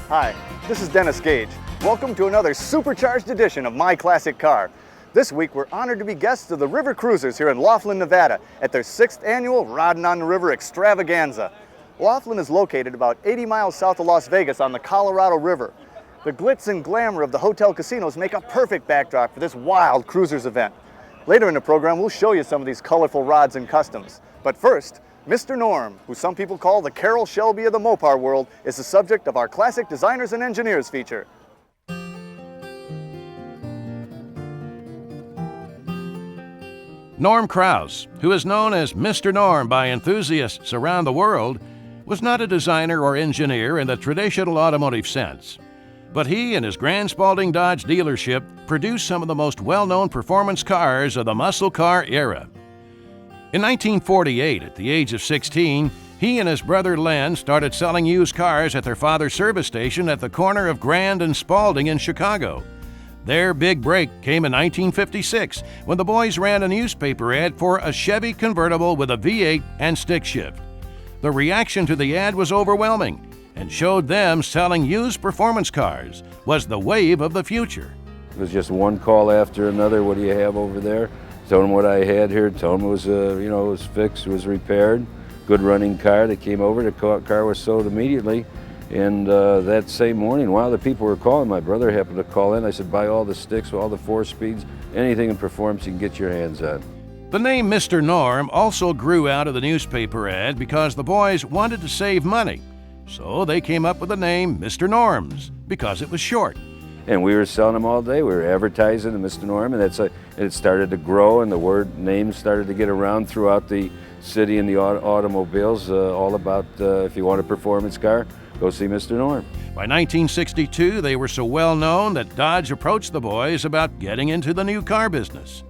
Hi, this is Dennis Gage. Welcome to another supercharged edition of My Classic Car. This week we're honored to be guests of the River Cruisers here in Laughlin, Nevada at their 6th annual Roddin on the River Extravaganza. Laughlin is located about 80 miles south of Las Vegas on the Colorado River. The glitz and glamour of the hotel casinos make a perfect backdrop for this wild cruisers event. Later in the program we'll show you some of these colorful rods and customs. But first, Mr. Norm, who some people call the Carroll Shelby of the Mopar world, is the subject of our Classic Designers and Engineers feature. Norm Krause, who is known as Mr. Norm by enthusiasts around the world, was not a designer or engineer in the traditional automotive sense. But he and his Grand Spalding Dodge dealership produced some of the most well-known performance cars of the muscle car era. In 1948, at the age of 16, he and his brother Len started selling used cars at their father's service station at the corner of Grand and Spalding in Chicago. Their big break came in 1956 when the boys ran a newspaper ad for a Chevy convertible with a V8 and stick shift. The reaction to the ad was overwhelming and showed them selling used performance cars was the wave of the future. It was just one call after another. What do you have over there? Told them what I had here. Told them it was, it was fixed, it was repaired. Good running car. They came over. The car was sold immediately. And that same morning, while the people were calling, my brother happened to call in. I said, buy all the sticks, all the 4-speeds, anything in performance you can get your hands on. The name Mr. Norm also grew out of the newspaper ad because the boys wanted to save money. So they came up with the name Mr. Norms because it was short. And we were selling them all day. We were advertising the Mr. Norm, and it started to grow, and the name started to get around throughout the city and the automobiles, all about if you want a performance car, go see Mr. Norm. By 1962, they were so well known that Dodge approached the boys about getting into the new car business.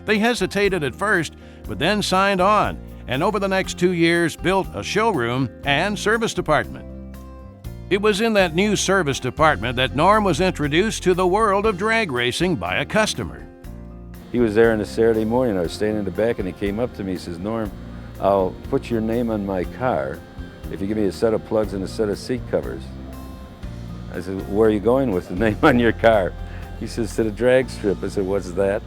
They hesitated at first, but then signed on, and over the next 2 years built a showroom and service department. It was in that new service department that Norm was introduced to the world of drag racing by a customer. He was there on a Saturday morning. I was standing in the back, and he came up to me. He says, Norm, I'll put your name on my car if you give me a set of plugs and a set of seat covers. I said, where are you going with the name on your car? He says, to the drag strip. I said, what's that?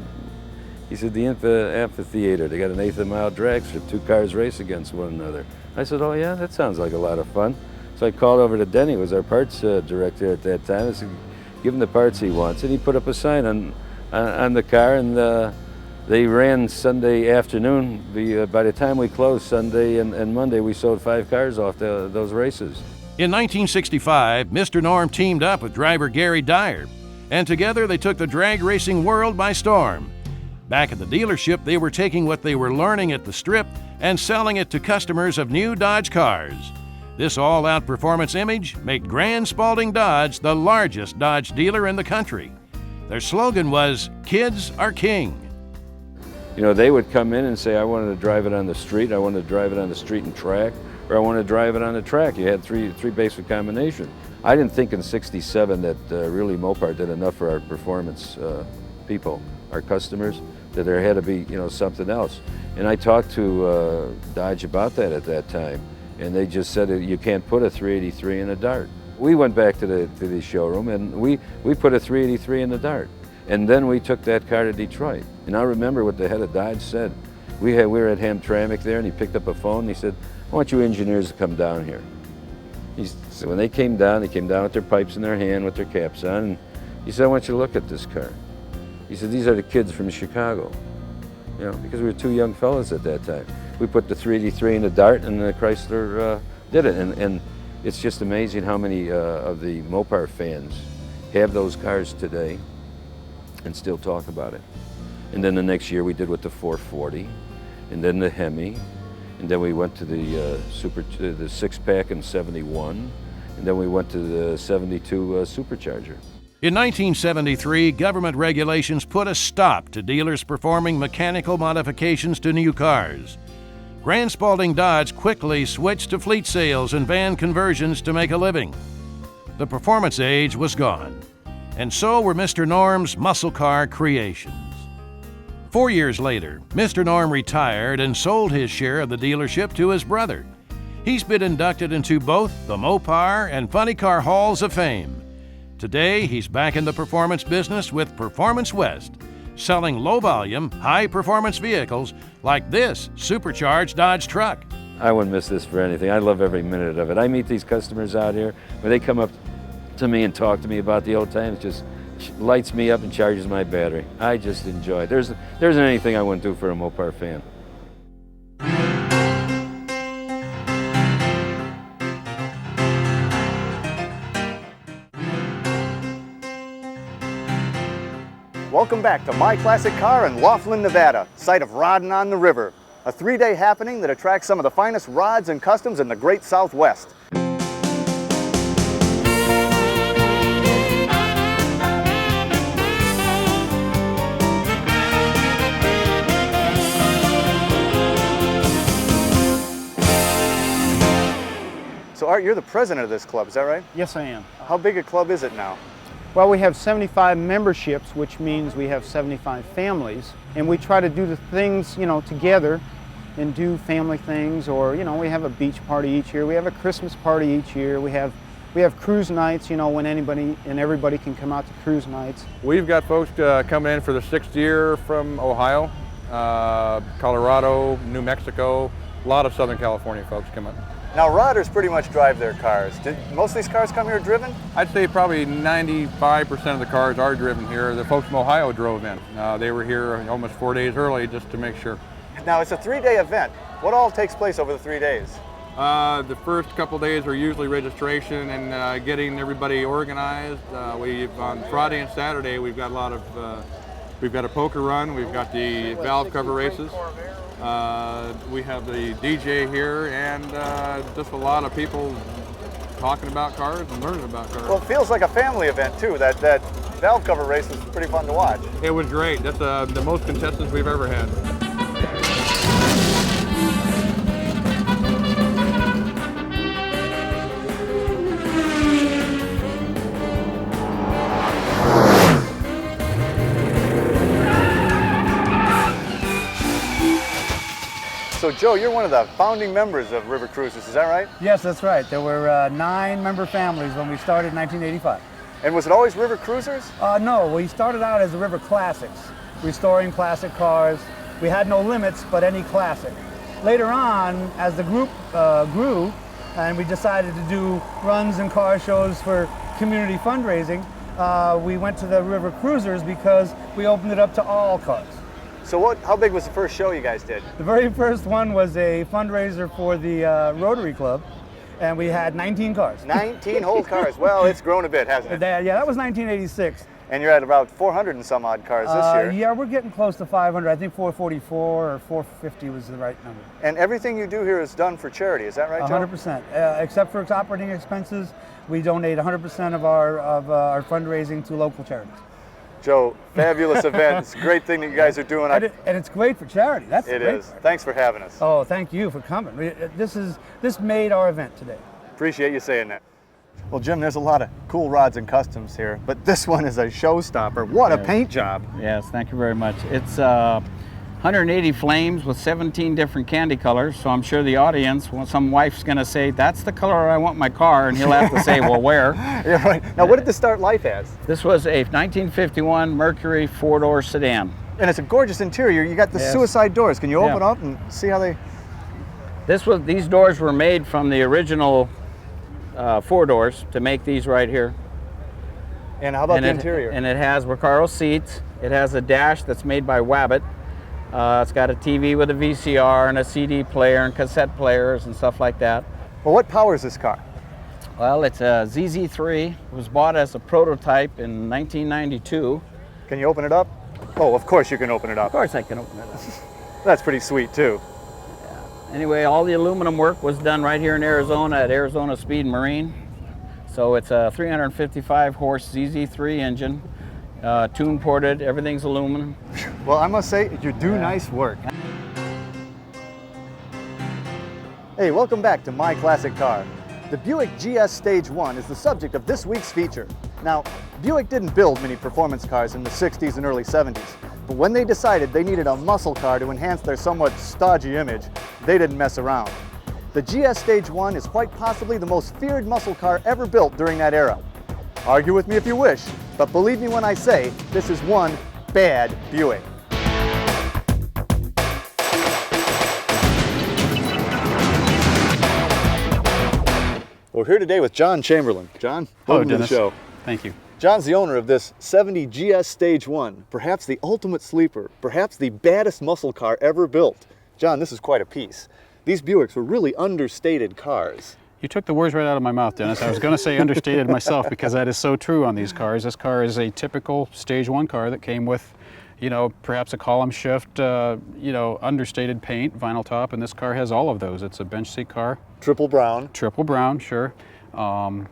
He said, the amphitheater. They got an 1/8 mile drag strip. 2 cars race against one another. I said, oh yeah, that sounds like a lot of fun. So I called over to Denny, who was our parts director at that time. I said, give him the parts he wants. And he put up a sign on the car, and they ran Sunday afternoon. By the time we closed Sunday and Monday, we sold 5 cars off those races. In 1965, Mr. Norm teamed up with driver Gary Dyer, and together they took the drag racing world by storm. Back at the dealership, they were taking what they were learning at the strip and selling it to customers of new Dodge cars. This all-out performance image made Grand Spalding Dodge the largest Dodge dealer in the country. Their slogan was, "Kids are king." You know, they would come in and say, I wanted to drive it on the street, I wanted to drive it on the street and track, or I wanted to drive it on the track. You had three basic combinations. I didn't think in '67 that really Mopar did enough for our performance people, our customers, that there had to be, something else. And I talked to Dodge about that at that time. And they just said you can't put a 383 in a Dart. We went back to the showroom, and we put a 383 in the Dart. And then we took that car to Detroit. And I remember what the head of Dodge said. We were at Hamtramck there, and he picked up a phone, and he said, I want you engineers to come down here. So when they came down with their pipes in their hand, with their caps on, and he said, I want you to look at this car. He said, these are the kids from Chicago. Because we were 2 young fellas at that time. We put the 383 in the Dart, and the Chrysler did it. And it's just amazing how many of the Mopar fans have those cars today and still talk about it. And then the next year we did with the 440, and then the Hemi, and then we went to the the 6-pack in '71, and then we went to the '72 Supercharger. In 1973, government regulations put a stop to dealers performing mechanical modifications to new cars. Grand Spalding Dodge quickly switched to fleet sales and van conversions to make a living. The performance age was gone, and so were Mr. Norm's muscle car creations. 4 years later, Mr. Norm retired and sold his share of the dealership to his brother. He's been inducted into both the Mopar and Funny Car Halls of Fame. Today, he's back in the performance business with Performance West, selling low-volume, high-performance vehicles like this supercharged Dodge truck. I wouldn't miss this for anything. I love every minute of it. I meet these customers out here, when they come up to me and talk to me about the old times, it just lights me up and charges my battery. I just enjoy it. There isn't anything I wouldn't do for a Mopar fan. Welcome back to My Classic Car in Laughlin, Nevada, site of Roddin on the River, a three-day happening that attracts some of the finest rods and customs in the Great Southwest. So Art, you're the president of this club, is that right? Yes, I am. How big a club is it now? Well, we have 75 memberships, which means we have 75 families, and we try to do the things, together and do family things, or, we have a beach party each year, we have a Christmas party each year, we have cruise nights, when anybody and everybody can come out to cruise nights. We've got folks coming in for the 6th year from Ohio, Colorado, New Mexico, a lot of Southern California folks coming. Now, Rodders pretty much drive their cars. Did most of these cars come here driven? I'd say probably 95% of the cars are driven here. The folks from Ohio drove in. They were here almost 4 days early just to make sure. Now, it's a three-day event. What all takes place over the 3 days? The first couple days are usually registration and getting everybody organized. On Friday and Saturday, we've got a lot of, we've got a poker run, we've got the valve cover races. We have the DJ here and just a lot of people talking about cars and learning about cars. Well, it feels like a family event too. That valve cover race was pretty fun to watch. It was great. That's the most contestants we've ever had. So Joe, you're one of the founding members of River Cruisers, is that right? Yes, that's right. There were 9 member families when we started in 1985. And was it always River Cruisers? No, we started out as the River Classics, restoring classic cars. We had no limits, but any classic. Later on, as the group grew, and we decided to do runs and car shows for community fundraising, we went to the River Cruisers because we opened it up to all cars. So how big was the first show you guys did? The very first one was a fundraiser for the Rotary Club, and we had 19 cars. 19 whole cars. Well, it's grown a bit, hasn't it? Yeah, that was 1986. And you're at about 400 and some odd cars this year. Yeah, we're getting close to 500. I think 444 or 450 was the right number. And everything you do here is done for charity, is that right, Joe? 100%. Except for its operating expenses, we donate 100% of our fundraising to local charities. Joe, fabulous event. It's a great thing that you guys are doing. And it's great for charity. That's it great is. part. Thanks for having us. Oh, thank you for coming. This made our event today. Appreciate you saying that. Well, Jim, there's a lot of cool rods and customs here, but this one is a showstopper. What a paint job. Yes, thank you very much. It's 180 flames with 17 different candy colors, so I'm sure the audience, some wife's going to say, that's the color I want my car, and he'll have to say, well, where? Yeah, right. Now, what did this start life as? This was a 1951 Mercury 4-door sedan. And it's a gorgeous interior. You got the suicide doors. Can you open up and see how they... These doors were made from the original 4 doors to make these right here. And how about the interior? And it has Recaro seats. It has a dash that's made by Wabbit. It's got a TV with a VCR and a CD player and cassette players and stuff like that. Well, what powers this car? Well, it's a ZZ3. It was bought as a prototype in 1992. Can you open it up? Oh, of course you can open it up. Of course I can open it up. That's pretty sweet, too. Yeah. Anyway, all the aluminum work was done right here in Arizona at Arizona Speed Marine. So it's a 355 horse ZZ3 engine. Tune ported, everything's aluminum. Well, I must say, you do nice work. Hey, welcome back to My Classic Car. The Buick GS Stage One is the subject of this week's feature. Now, Buick didn't build many performance cars in the 60s and early 70s, but when they decided they needed a muscle car to enhance their somewhat stodgy image, they didn't mess around. The GS Stage One is quite possibly the most feared muscle car ever built during that era. Argue with me if you wish, but believe me when I say this is one bad Buick. We're here today with John Chamberlain. John, welcome to the show. Thank you. John's the owner of this 70 GS Stage One, perhaps the ultimate sleeper, perhaps the baddest muscle car ever built. John, this is quite a piece. These Buicks were really understated cars. You took the words right out of my mouth, Dennis. I was going to say understated myself because that is so true on these cars. This car is a typical Stage One car that came with, you know, perhaps a column shift, understated paint, vinyl top, and this car has all of those. It's a bench seat car. Triple brown. Triple brown, sure.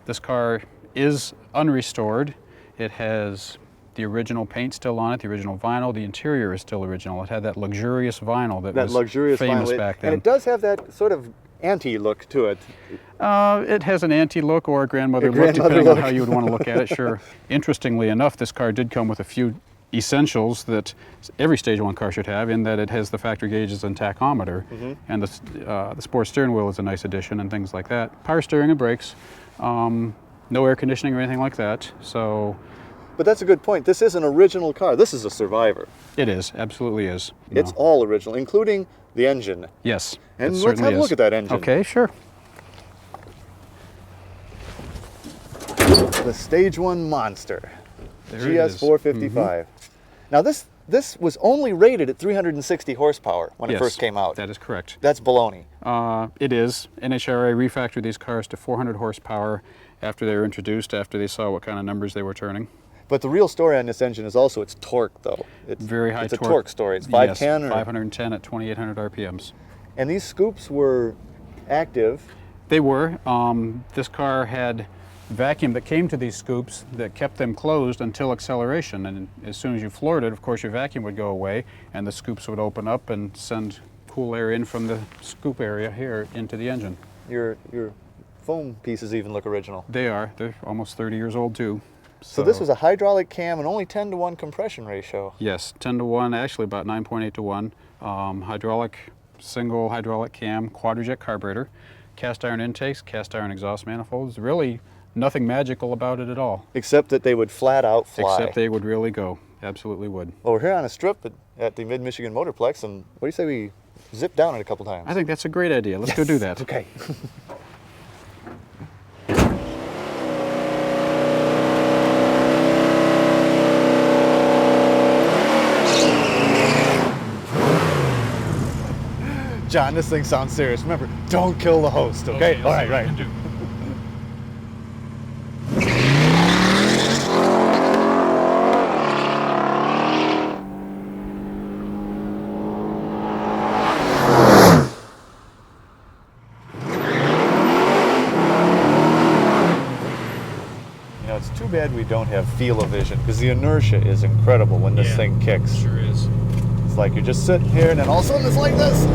This car is unrestored. It has the original paint still on it, the original vinyl. The interior is still original. It had that luxurious vinyl that was luxurious famous vinyl. back then. And it does have that sort of anti look to it. It has an anti look or a grandmother look, depending on how you would want to look at it, sure. Interestingly enough, this car did come with a few essentials that every Stage One car should have, in that it has the factory gauges and tachometer, and the sports steering wheel is a nice addition and things like that. Power steering and brakes, no air conditioning or anything like that. So, but that's a good point. This is an original car. This is a survivor. It is, absolutely is. It's all original, including the engine. Yes, and let's have a look at that engine. Okay, sure. The Stage One monster, GS 455. Now this was only rated at 360 horsepower when it first came out. That is correct. That's baloney. It is. NHRA refactored these cars to 400 horsepower after they were introduced, after they saw what kind of numbers they were turning. But the real story on this engine is also its torque, though. It's very high torque. It's a torque story. It's 510? Yes, 510 at 2,800 RPMs. And these scoops were active. They were. This car had vacuum that came to these scoops that kept them closed until acceleration, and as soon as you floored it, of course, your vacuum would go away and the scoops would open up and send cool air in from the scoop area here into the engine. Your foam pieces even look original. They are. They're almost 30 years old too. So this was a hydraulic cam and only 10-to-1 compression ratio. Yes, 10-to-1, actually about 9.8-to-1. Single hydraulic cam, quadrijet carburetor, cast iron intakes, cast iron exhaust manifolds. Really nothing magical about it at all. Except that they would flat out fly. Except they would really go. Absolutely would. Well, we're here on a strip at the Mid-Michigan Motorplex, and what do you say we zip down it a couple times? I think that's a great idea. Let's go do that. Okay. John, this thing sounds serious. Remember, don't kill the host, okay? All right, right. You know, it's too bad we don't have feel-o-vision, because the inertia is incredible when this thing kicks. Sure is. It's like you're just sitting here and then all of a sudden it's like this.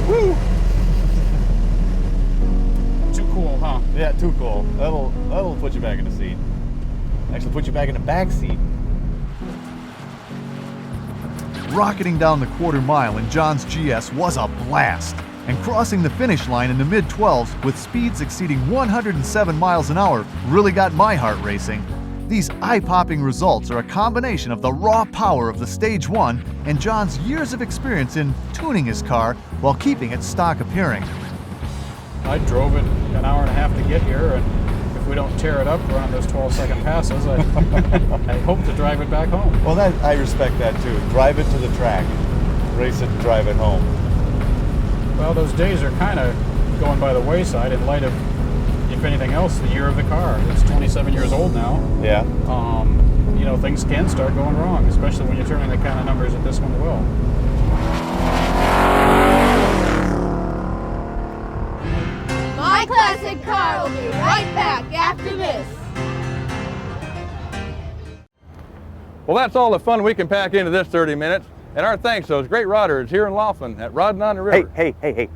Woo! Too cool, huh? Yeah, too cool. That'll put you back in the seat. Actually put you back in the back seat. Rocketing down the quarter mile in John's GS was a blast, and crossing the finish line in the mid-12s with speeds exceeding 107 miles an hour really got my heart racing. These eye-popping results are a combination of the raw power of the Stage One and John's years of experience in tuning his car while keeping it stock appearing. I drove it an hour and a half to get here, and if we don't tear it up around those 12-second passes, I hope to drive it back home. Well, I respect that too. Drive it to the track, race it, and drive it home. Well, those days are kind of going by the wayside in light of, if anything else, the year of the car. It's 27 years old now. Yeah. You know, things can start going wrong, especially when you're turning the kind of numbers that this one will. My Classic Car will be right back after this. Well, that's all the fun we can pack into this 30 minutes. And our thanks to those great rodders here in Laughlin at Roddin on the River. Hey.